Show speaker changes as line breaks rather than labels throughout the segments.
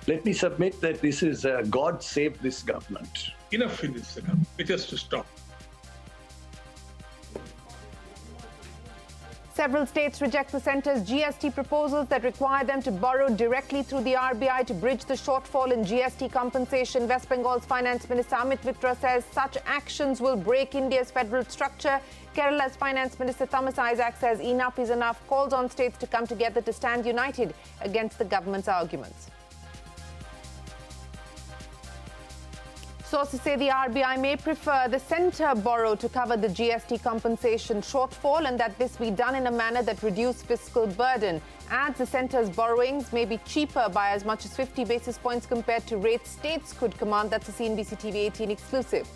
Let me submit that this is God save this government.
Enough in this government. It has to stop.
Several states reject the centre's GST proposals that require them to borrow directly through the RBI to bridge the shortfall in GST compensation. West Bengal's Finance Minister Amit Mitra says such actions will break India's federal structure. Kerala's Finance Minister Thomas Isaac says enough is enough, calls on states to come together to stand united against the government's arguments. Sources say the RBI may prefer the centre borrow to cover the GST compensation shortfall and that this be done in a manner that reduces fiscal burden. Adds the centre's borrowings may be cheaper by as much as 50 basis points compared to rates states could command. That's a CNBC TV 18 exclusive.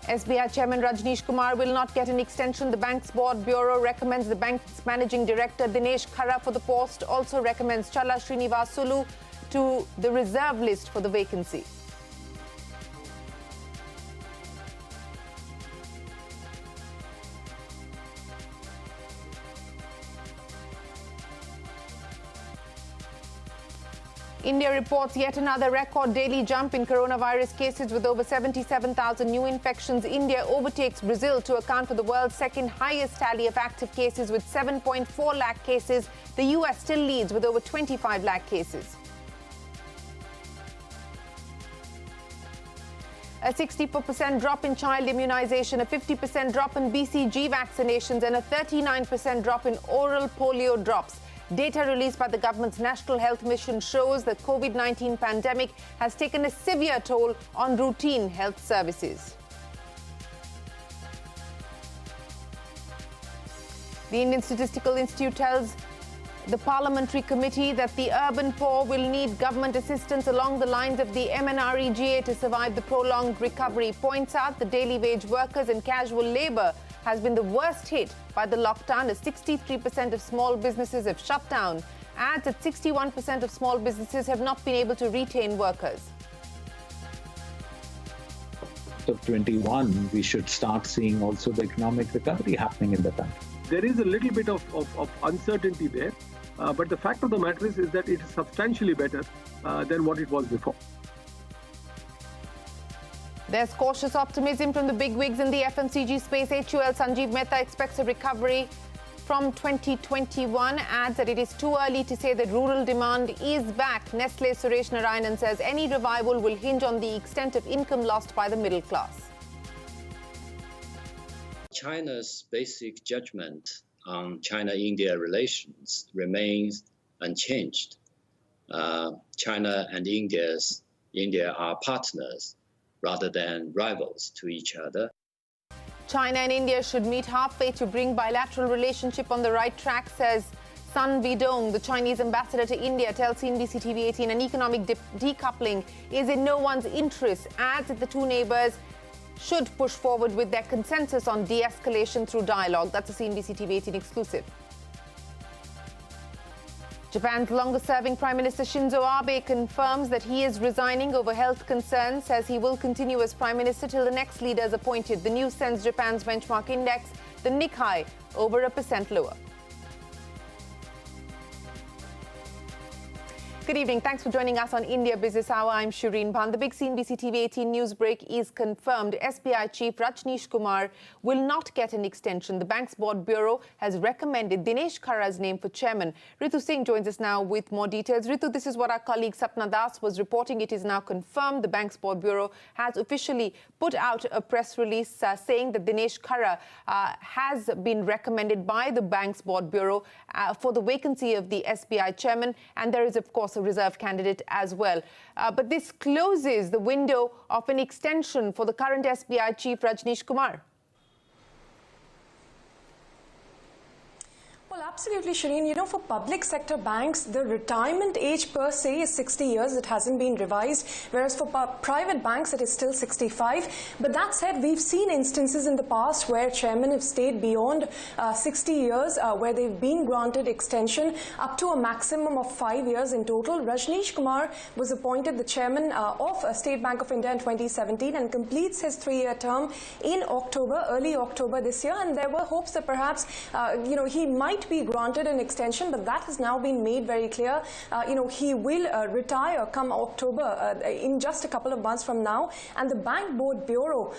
SBI Chairman Rajneesh Kumar will not get an extension. The bank's board bureau recommends the bank's managing director Dinesh Khara for the post. Also recommends Chala Srinivasulu to the reserve list for the vacancy. India reports yet another record daily jump in coronavirus cases with over 77,000 new infections. India overtakes Brazil to account for the world's second highest tally of active cases with 7.4 lakh cases. The US still leads with over 25 lakh cases. A 64% drop in child immunization, a 50% drop in BCG vaccinations and a 39% drop in oral polio drops. Data released by the government's National Health Mission shows the COVID-19 pandemic has taken a severe toll on routine health services. The Indian Statistical Institute tells the Parliamentary Committee that the urban poor will need government assistance along the lines of the MNREGA to survive the prolonged recovery. Points out the daily wage workers and casual labour has been the worst hit by the lockdown as 63% of small businesses have shut down. Adds that 61% of small businesses have not been able to retain workers.
Of 21, we should start seeing also the economic recovery happening in the country.
There is a little bit of uncertainty there, but the fact of the matter is that it is substantially better than what it was before.
There's cautious optimism from the bigwigs in the FMCG space. HUL Sanjeev Mehta expects a recovery from 2021, adds that it is too early to say that rural demand is back. Nestle Suresh Narayanan says any revival will hinge on the extent of income lost by the middle class.
China's basic judgment on China-India relations remains unchanged. China and India are partners rather than rivals to each other.
China and India should meet halfway to bring bilateral relationship on the right track, says Sun Vidong, the Chinese ambassador to India, tells CNBC TV 18 an economic decoupling is in no one's interest. Adds that the two neighbours should push forward with their consensus on de-escalation through dialogue. That's a CNBC TV 18 exclusive. Japan's longest-serving Prime Minister Shinzo Abe confirms that he is resigning over health concerns, says he will continue as Prime Minister till the next leader is appointed. The news sends Japan's benchmark index, the Nikkei, over 1% lower. Good evening. Thanks for joining us on India Business Hour. I'm Shireen Bhan. The big CNBC TV 18 news break is confirmed. SBI Chief Rajneesh Kumar will not get an extension. The bank's board bureau has recommended Dinesh Khara's name for chairman. Ritu Singh joins us now with more details. Ritu, this is what our colleague Sapna Das was reporting. It is now confirmed. The bank's board bureau has officially put out a press release saying that Dinesh Khara has been recommended by the bank's board bureau for the vacancy of the SBI chairman. And there is, of course, a reserve candidate as well. But this closes the window of an extension for the current SBI chief Rajneesh Kumar.
Well, absolutely, Shireen. You know, for public sector banks, the retirement age per se is 60 years. It hasn't been revised. Whereas for private banks, it is still 65. But that said, we've seen instances in the past where chairmen have stayed beyond 60 years, where they've been granted extension up to a maximum of 5 years in total. Rajneesh Kumar was appointed the chairman of State Bank of India in 2017 and completes his 3-year term in October, early October this year. And there were hopes that perhaps, he might be be granted an extension, but that has now been made very clear. He will retire come October, in just a couple of months from now. And the Bank Board Bureau,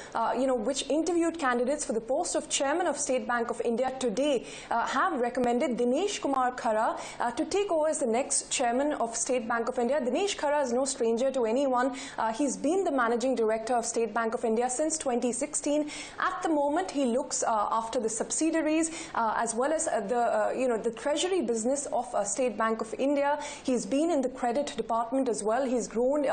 which interviewed candidates for the post of Chairman of State Bank of India today, have recommended Dinesh Kumar Khara to take over as the next Chairman of State Bank of India. Dinesh Khara is no stranger to anyone. He's been the Managing Director of State Bank of India since 2016. At the moment, he looks after the subsidiaries as well as the treasury business of State Bank of India. He's been in the credit department as well. He's grown,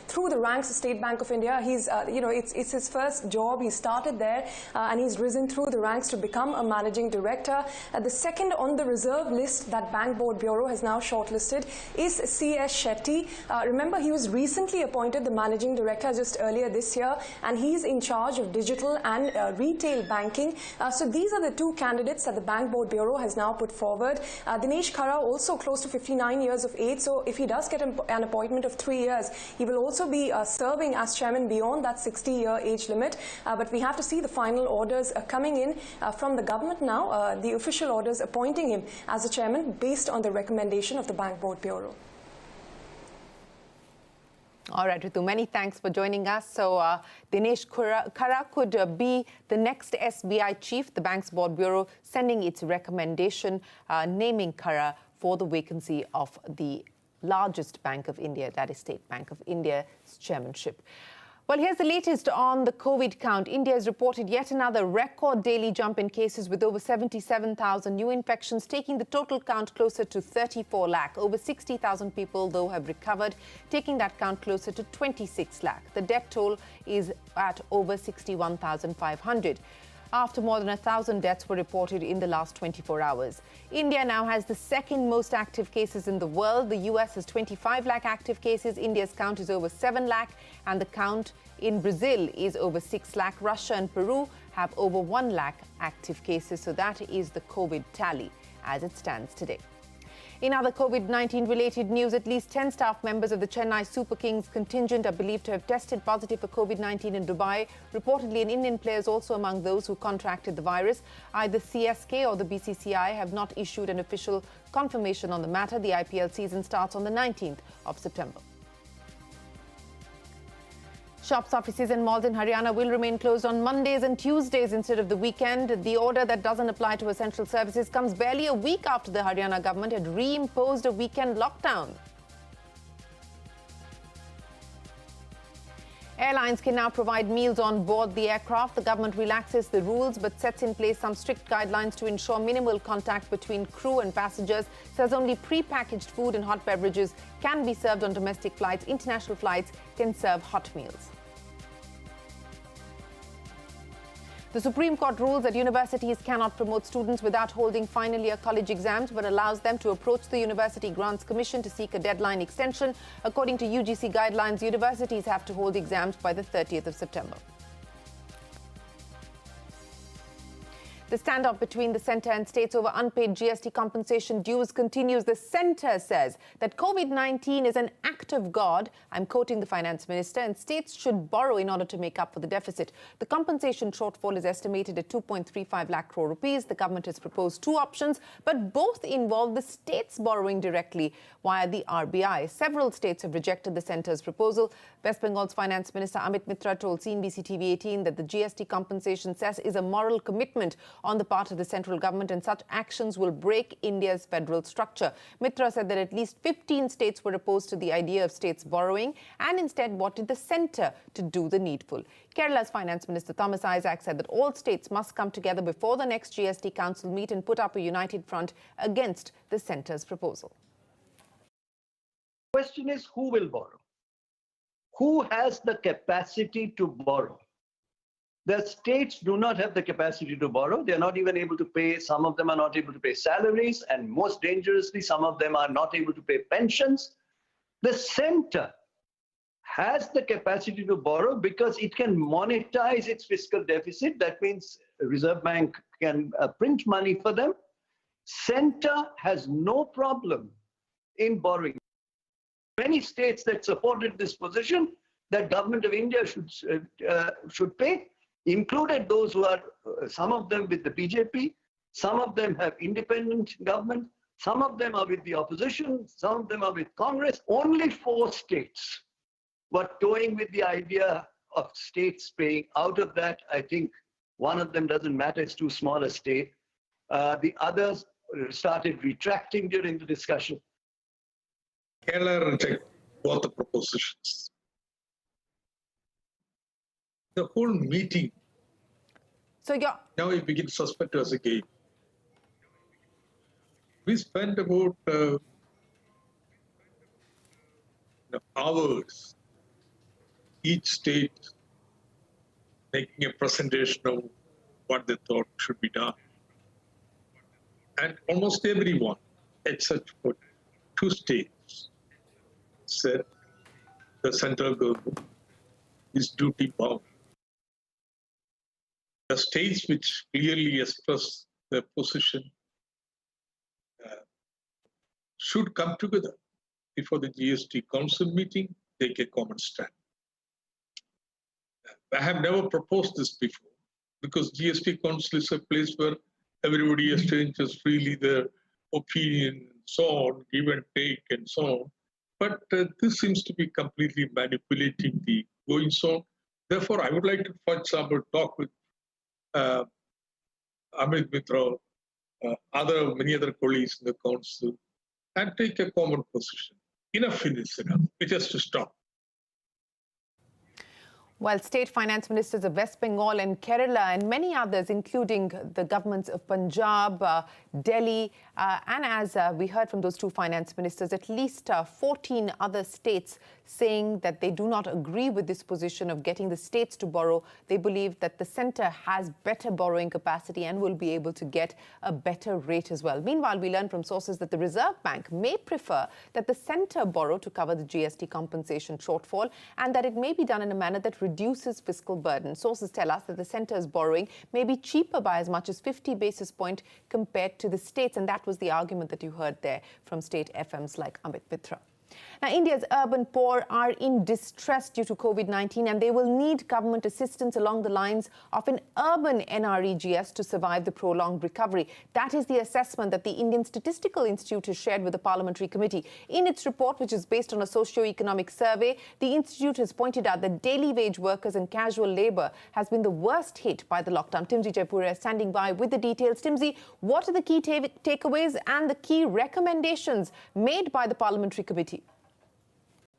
through the ranks of State Bank of India. He's, it's his first job. He started there and he's risen through the ranks to become a Managing Director. The second on the reserve list that Bank Board Bureau has now shortlisted is C.S. Shetty. Remember, he was recently appointed the Managing Director just earlier this year, and he's in charge of digital and retail banking. So these are the two candidates that the Bank Board Bureau has now put forward. Dinesh Khara, also close to 59 years of age, so if he does get an appointment of 3 years, he will also be serving as chairman beyond that 60-year age limit. But we have to see the final orders coming in from the government now, the official orders appointing him as the chairman based on the recommendation of the Bank Board Bureau.
All right, Ritu, many thanks for joining us. So Dinesh Khara could be the next SBI chief. The Bank's Board Bureau sending its recommendation, naming Khara for the vacancy of the largest Bank of India, that is State Bank of India's chairmanship. Well, here's the latest on the COVID count. India has reported yet another record daily jump in cases with over 77,000 new infections, taking the total count closer to 34 lakh. Over 60,000 people, though, have recovered, taking that count closer to 26 lakh. The death toll is at over 61,500. After more than 1,000 deaths were reported in the last 24 hours. India now has the second most active cases in the world. The US has 25 lakh active cases. India's count is over 7 lakh, and the count in Brazil is over 6 lakh. Russia and Peru have over 1 lakh active cases. So that is the COVID tally as it stands today. In other COVID-19 related news, at least 10 staff members of the Chennai Super Kings contingent are believed to have tested positive for COVID-19 in Dubai. Reportedly, an Indian player is also among those who contracted the virus. Either CSK or the BCCI have not issued an official confirmation on the matter. The IPL season starts on the 19th of September. Shops, offices and malls in Haryana will remain closed on Mondays and Tuesdays instead of the weekend. The order that doesn't apply to essential services comes barely a week after the Haryana government had reimposed a weekend lockdown. Airlines can now provide meals on board the aircraft. The government relaxes the rules but sets in place some strict guidelines to ensure minimal contact between crew and passengers. Says only pre-packaged food and hot beverages can be served on domestic flights. International flights can serve hot meals. The Supreme Court rules that universities cannot promote students without holding final year college exams, but allows them to approach the University Grants Commission to seek a deadline extension. According to UGC guidelines, universities have to hold exams by the 30th of September. The standoff between the centre and states over unpaid GST compensation dues continues. The centre says that COVID-19 is an act of God, I'm quoting the finance minister, and states should borrow in order to make up for the deficit. The compensation shortfall is estimated at 2.35 lakh crore rupees. The government has proposed two options, but both involve the states borrowing directly via the RBI. Several states have rejected the centre's proposal. West Bengal's finance minister Amit Mitra told CNBC TV 18 that the GST compensation cess is a moral commitment on the part of the central government, and such actions will break India's federal structure. Mitra said that at least 15 states were opposed to the idea of states borrowing and instead wanted the centre to do the needful. Kerala's finance minister Thomas Isaac said that all states must come together before the next GST council meet and put up a united front against the centre's proposal.
The question is, who will borrow? Who has the capacity to borrow? The states do not have the capacity to borrow. They're not even able to pay. Some of them are not able to pay salaries, and most dangerously, some of them are not able to pay pensions. The center has the capacity to borrow because it can monetize its fiscal deficit. That means the Reserve Bank can print money for them. Center has no problem in borrowing. Many states that supported this position that government of India should pay included those who are, some of them with the BJP, Some of them have independent government. Some of them are with the opposition. Some of them are with Congress. Only 4 states were toying with the idea of states paying. Out of that, I think one of them doesn't matter, it's too small a state. The others started retracting during the discussion.
Kerala rejected both the propositions. The whole meeting,
So
now it begins to suspect as a game. We spent about hours, each state making a presentation of what they thought should be done. And almost everyone, except for 2 states, said the central government is duty bound. The states which clearly express their position should come together before the GST Council meeting, take a common stand. I have never proposed this before because GST Council is a place where everybody exchanges freely their opinion and so on, give and take and so on. But this seems to be completely manipulating the goings on. Therefore, I would like to, for example, talk with Amit Mitra, many other colleagues in the council, and take a common position. Enough in this, it has to stop.
Well, state finance ministers of West Bengal and Kerala and many others, including the governments of Punjab, Delhi, and as we heard from those 2 finance ministers, at least 14 other states saying that they do not agree with this position of getting the states to borrow. They believe that the centre has better borrowing capacity and will be able to get a better rate as well. Meanwhile, we learn from sources that the Reserve Bank may prefer that the centre borrow to cover the GST compensation shortfall and that it may be done in a manner that reduces fiscal burden. Sources tell us that the centre's borrowing may be cheaper by as much as 50 basis points compared to the states, and that was the argument that you heard there from state FMs like Amit Mitra. Now, India's urban poor are in distress due to COVID-19 and they will need government assistance along the lines of an urban NREGS to survive the prolonged recovery. That is the assessment that the Indian Statistical Institute has shared with the Parliamentary Committee. In its report, which is based on a socio-economic survey, the Institute has pointed out that daily wage workers and casual labour has been the worst hit by the lockdown. Timsy Jaipura is standing by with the details. Timsy, what are the key takeaways and the key recommendations made by the Parliamentary Committee?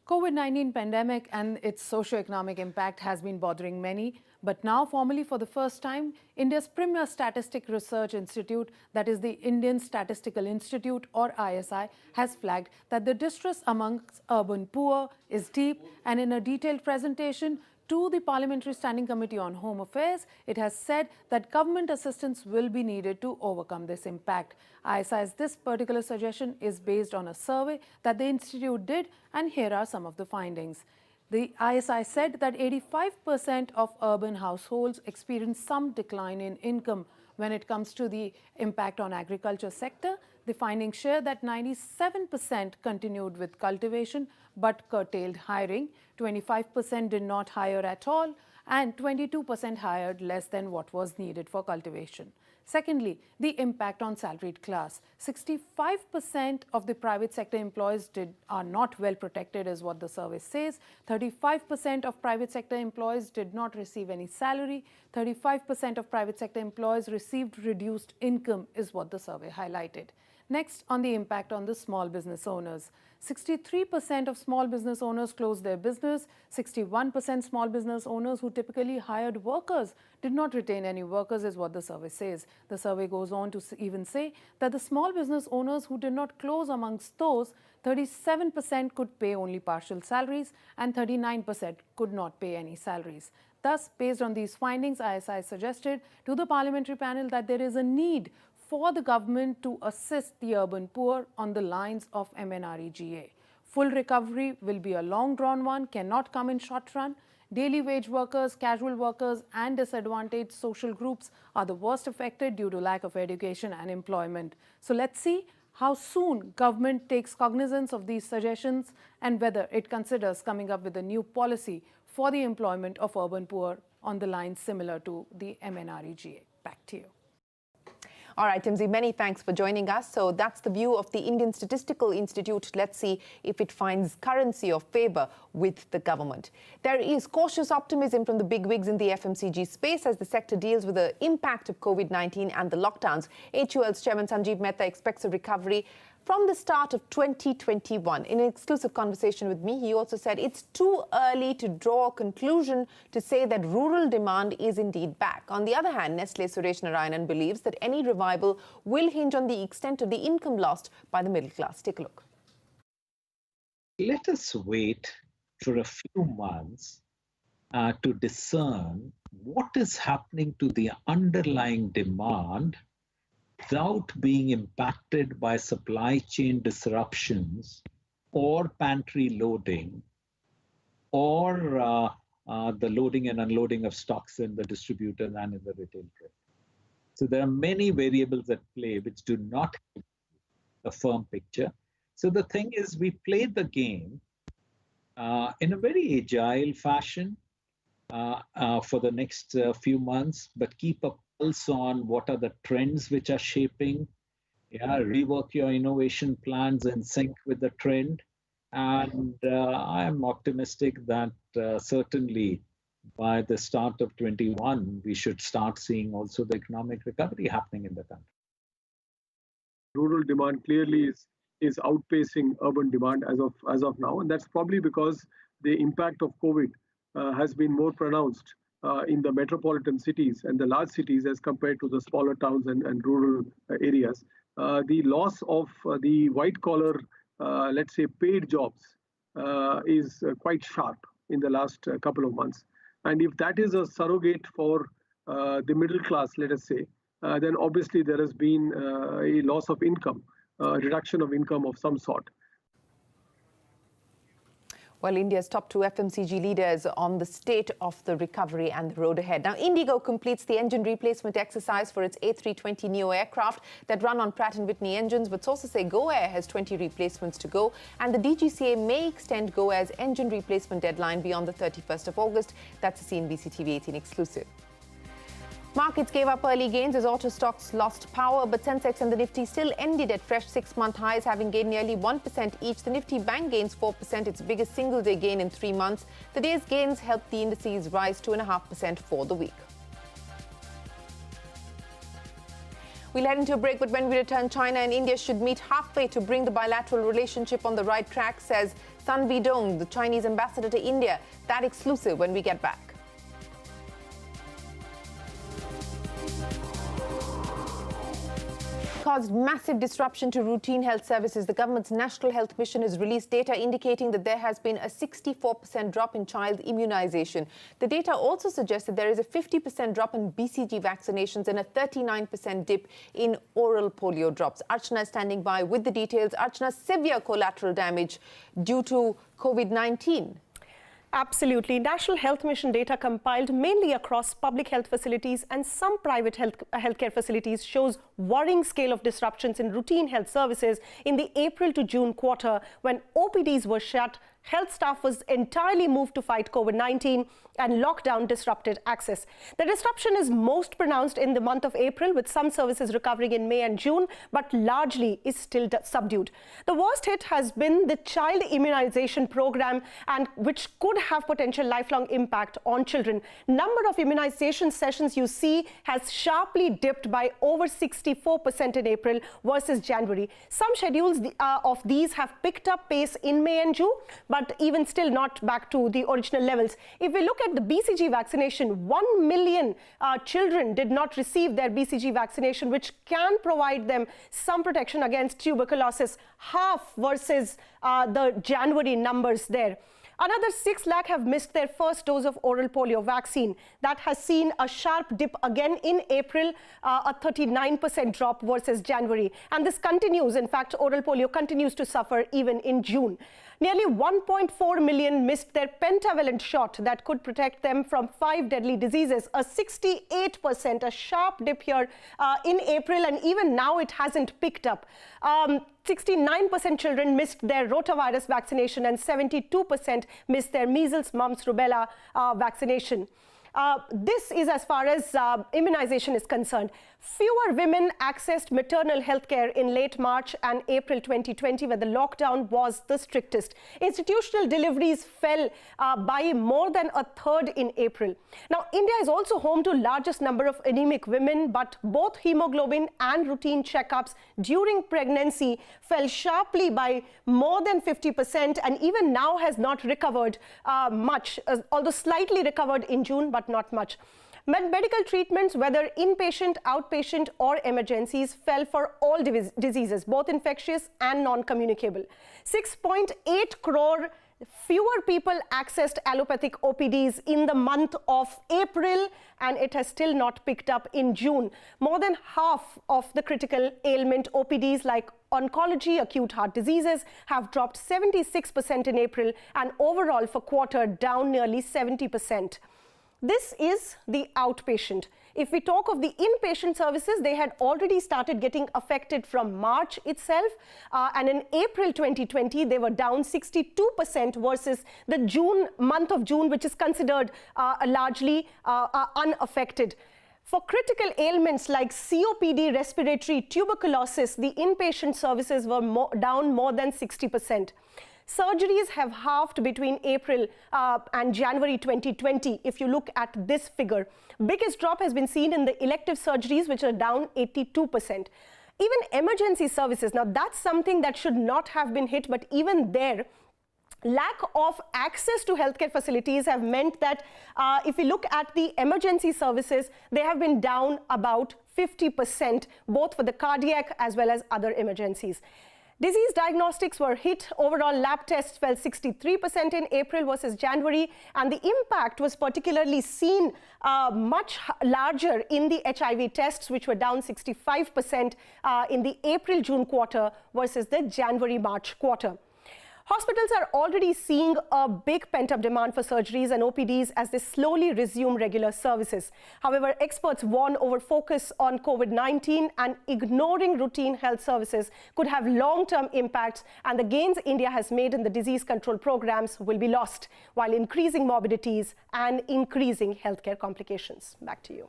COVID-19 pandemic and its socio-economic impact has been bothering many, but now formally for the first time, India's premier statistic research institute, that is the Indian Statistical Institute or ISI, has flagged that the distress amongst urban poor is deep, and in a detailed presentation to the Parliamentary Standing Committee on Home Affairs, it has said that government assistance will be needed to overcome this impact. ISI's this particular suggestion is based on a survey that the institute did, and here are some of the findings. The ISI said that 85% of urban households experience some decline in income. When it comes to the impact on agriculture sector, the findings share that 97% continued with cultivation but curtailed hiring, 25% did not hire at all, and 22% hired less than what was needed for cultivation. Secondly, the impact on salaried class. 65% of the private sector employees are not well protected is what the survey says. 35% of private sector employees did not receive any salary. 35% of private sector employees received reduced income is what the survey highlighted. Next, on the impact on the small business owners. 63% of small business owners closed their business. 61% small business owners who typically hired workers did not retain any workers is what the survey says. The survey goes on to even say that the small business owners who did not close, amongst those, 37% could pay only partial salaries and 39% could not pay any salaries. Thus, based on these findings, ISI suggested to the parliamentary panel that there is a need for the government to assist the urban poor on the lines of MNREGA. Full recovery will be a long-drawn one, cannot come in short run. Daily wage workers, casual workers and disadvantaged social groups are the worst affected due to lack of education and employment. So let's see how soon government takes cognizance of these suggestions and whether it considers coming up with a new policy for the employment of urban poor on the lines similar to the MNREGA. Back to you.
All right, Timsy, many thanks for joining us. So that's the view of the Indian Statistical Institute. Let's see if it finds currency of favour with the government. There is cautious optimism from the bigwigs in the FMCG space as the sector deals with the impact of COVID-19 and the lockdowns. HUL's Chairman Sanjeev Mehta expects a recovery from the start of 2021. In an exclusive conversation with me, he also said it's too early to draw a conclusion to say that rural demand is indeed back. On the other hand, Nestle's Suresh Narayanan believes that any revival will hinge on the extent of the income lost by the middle class. Take a look.
Let us wait for a few months to discern what is happening to the underlying demand without being impacted by supply chain disruptions or pantry loading or the loading and unloading of stocks in the distributors and in the retail trade. So there are many variables at play which do not give a firm picture. So the thing is, we play the game in a very agile fashion for the next few months, but keep a pulse on what are the trends which are shaping. Rework your innovation plans in sync with the trend. And I am optimistic that certainly by the start of 21, we should start seeing also the economic recovery happening in the country.
Rural demand clearly is outpacing urban demand as of now, and that's probably because the impact of COVID has been more pronounced in the metropolitan cities and the large cities as compared to the smaller towns and rural areas. The loss of the white collar, let's say paid jobs is quite sharp in the last couple of months. And if that is a surrogate for the middle class, let us say, then obviously there has been a loss of income, reduction of income of some sort.
Well, India's top two FMCG leaders on the state of the recovery and the road ahead. Now, Indigo completes the engine replacement exercise for its A320neo aircraft that run on Pratt & Whitney engines, but sources say Go Air has 20 replacements to go, and the DGCA may extend Go Air's engine replacement deadline beyond the 31st of August. That's a CNBC TV 18 exclusive. Markets gave up early gains as auto stocks lost power, but Sensex and the Nifty still ended at fresh 6-month highs, having gained nearly 1% each. The Nifty Bank gains 4%, its biggest single-day gain in 3 months. The day's gains helped the indices rise 2.5% for the week. We'll head into a break, but when we return, China and India should meet halfway to bring the bilateral relationship on the right track, says Sun Bidong, the Chinese ambassador to India. That exclusive when we get back. Caused massive disruption to routine health services. The government's National Health Mission has released data indicating that there has been a 64% drop in child immunization. The data also suggests that there is a 50% drop in BCG vaccinations and a 39% dip in oral polio drops. Archana is standing by with the details. Archana, severe collateral damage due to COVID-19.
Absolutely. National Health Mission data compiled mainly across public health facilities and some private healthcare facilities shows worrying scale of disruptions in routine health services in the April to June quarter when OPDs were shut, health staff was entirely moved to fight COVID-19 and lockdown disrupted access. The disruption is most pronounced in the month of April, with some services recovering in May and June, but largely is still subdued. The worst hit has been the child immunization program, and which could have potential lifelong impact on children. Number of immunization sessions you see has sharply dipped by over 64% in April versus January. Some schedules of these have picked up pace in May and June, but even still not back to the original levels. If we look at the BCG vaccination, 1 million children did not receive their BCG vaccination, which can provide them some protection against tuberculosis, half versus the January numbers there. Another 6 lakh have missed their first dose of oral polio vaccine. That has seen a sharp dip again in April, a 39% drop versus January. And this continues. In fact, oral polio continues to suffer even in June. Nearly 1.4 million missed their pentavalent shot that could protect them from 5 deadly diseases, a 68%, a sharp dip here in April, and even now it hasn't picked up. 69% children missed their rotavirus vaccination and 72% missed their measles, mumps, rubella vaccination. This is as far as immunization is concerned. Fewer women accessed maternal health care in late March and April 2020, where the lockdown was the strictest. Institutional deliveries fell by more than a third in April. Now, India is also home to largest number of anemic women, but both hemoglobin and routine checkups during pregnancy fell sharply by more than 50%, and even now has not recovered much, although slightly recovered in June, but not much. Medical treatments, whether inpatient, outpatient or emergencies, fell for all diseases, both infectious and non-communicable. 6.8 crore fewer people accessed allopathic OPDs in the month of April, and it has still not picked up in June. More than half of the critical ailment OPDs like oncology, acute heart diseases have dropped 76% in April, and overall for quarter down nearly 70%. This is the outpatient. If we talk of the inpatient services, they had already started getting affected from March itself. And in April 2020, they were down 62% versus the month of June, which is considered largely unaffected. For critical ailments like COPD, respiratory, tuberculosis, the inpatient services were down more than 60%. Surgeries have halved between April and January 2020. If you look at this figure, biggest drop has been seen in the elective surgeries, which are down 82%. Even emergency services, now that's something that should not have been hit, but even there, lack of access to healthcare facilities have meant that if we look at the emergency services, they have been down about 50%, both for the cardiac as well as other emergencies. Disease diagnostics were hit. Overall lab tests fell 63% in April versus January, and the impact was particularly seen much larger in the HIV tests, which were down 65% in the April-June quarter versus the January-March quarter. Hospitals are already seeing a big pent-up demand for surgeries and OPDs as they slowly resume regular services. However, experts warn over focus on COVID-19 and ignoring routine health services could have long-term impacts, and the gains India has made in the disease control programs will be lost, while increasing morbidities and increasing healthcare complications. Back to you.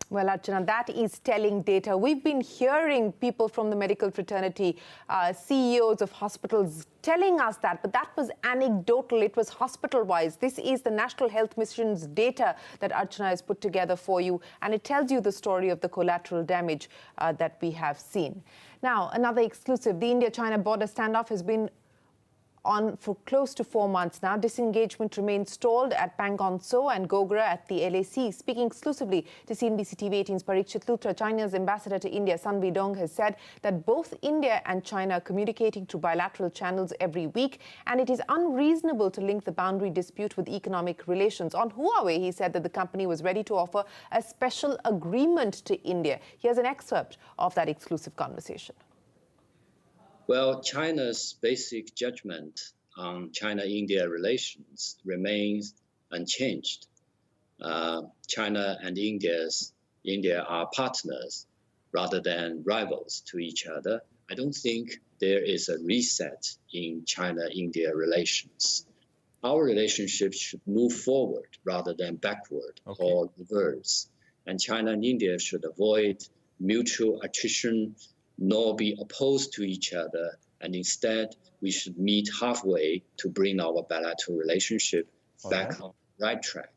Well, Archana, that is telling data. We've been hearing people from the medical fraternity, CEOs of hospitals telling us that, but that was anecdotal. It was hospital-wise. This is the National Health Mission's data that Archana has put together for you, and it tells you the story of the collateral damage that we have seen. Now, another exclusive. The India-China border standoff has been on for close to 4 months now. Disengagement remains stalled at Pangong Tso and Gogra at the LAC. Speaking exclusively to CNBC TV 18's Parikshit Luthra, China's ambassador to India, Sun Weidong, has said that both India and China are communicating through bilateral channels every week, and it is unreasonable to link the boundary dispute with economic relations. On Huawei, he said that the company was ready to offer a special agreement to India. Here's an excerpt of that exclusive conversation.
Well, China's basic judgment on China-India relations remains unchanged. China and India are partners rather than rivals to each other. I don't think there is a reset in China-India relations. Our relationship should move forward rather than backward or reverse. And China and India should avoid mutual attrition nor be opposed to each other, and instead we should meet halfway to bring our bilateral relationship back on the right track.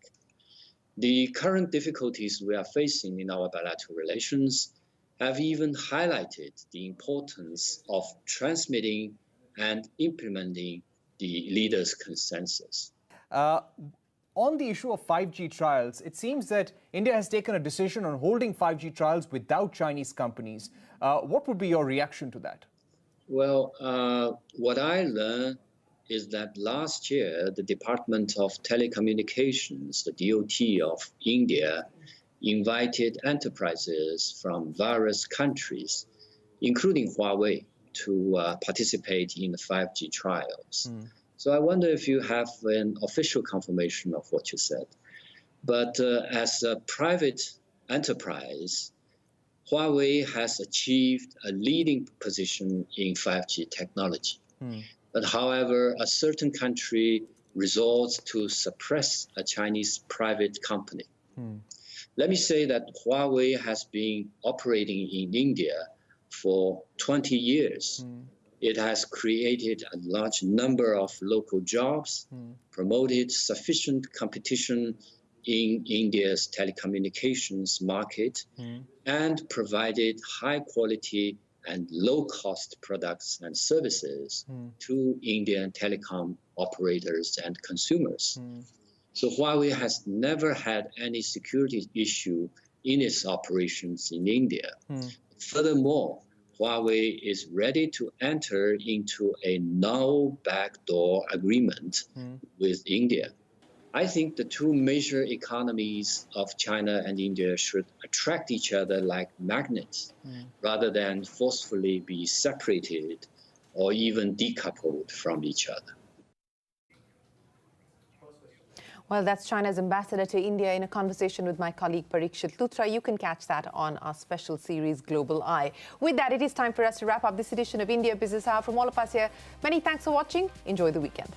The current difficulties we are facing in our bilateral relations have even highlighted the importance of transmitting and implementing the leaders' consensus.
On the issue of 5G trials, it seems that India has taken a decision on holding 5G trials without Chinese companies. What would be your reaction to that?
Well, what I learned is that last year, the Department of Telecommunications, the DOT of India, invited enterprises from various countries, including Huawei, to participate in the 5G trials. So I wonder if you have an official confirmation of what you said. But as a private enterprise, Huawei has achieved a leading position in 5G technology. But however, a certain country resorts to suppress a Chinese private company. Let me say that Huawei has been operating in India for 20 years. It has created a large number of local jobs, promoted sufficient competition in India's telecommunications market, and provided high quality and low cost products and services to Indian telecom operators and consumers. So Huawei has never had any security issue in its operations in India. Furthermore, Huawei is ready to enter into a no backdoor agreement with India. I think the two major economies of China and India should attract each other like magnets rather than forcefully be separated or even decoupled from each other.
Well, that's China's ambassador to India in a conversation with my colleague Parikshit Luthra. You can catch that on our special series Global Eye. With that, it is time for us to wrap up this edition of India Business Hour. From all of us here, many thanks for watching. Enjoy the weekend.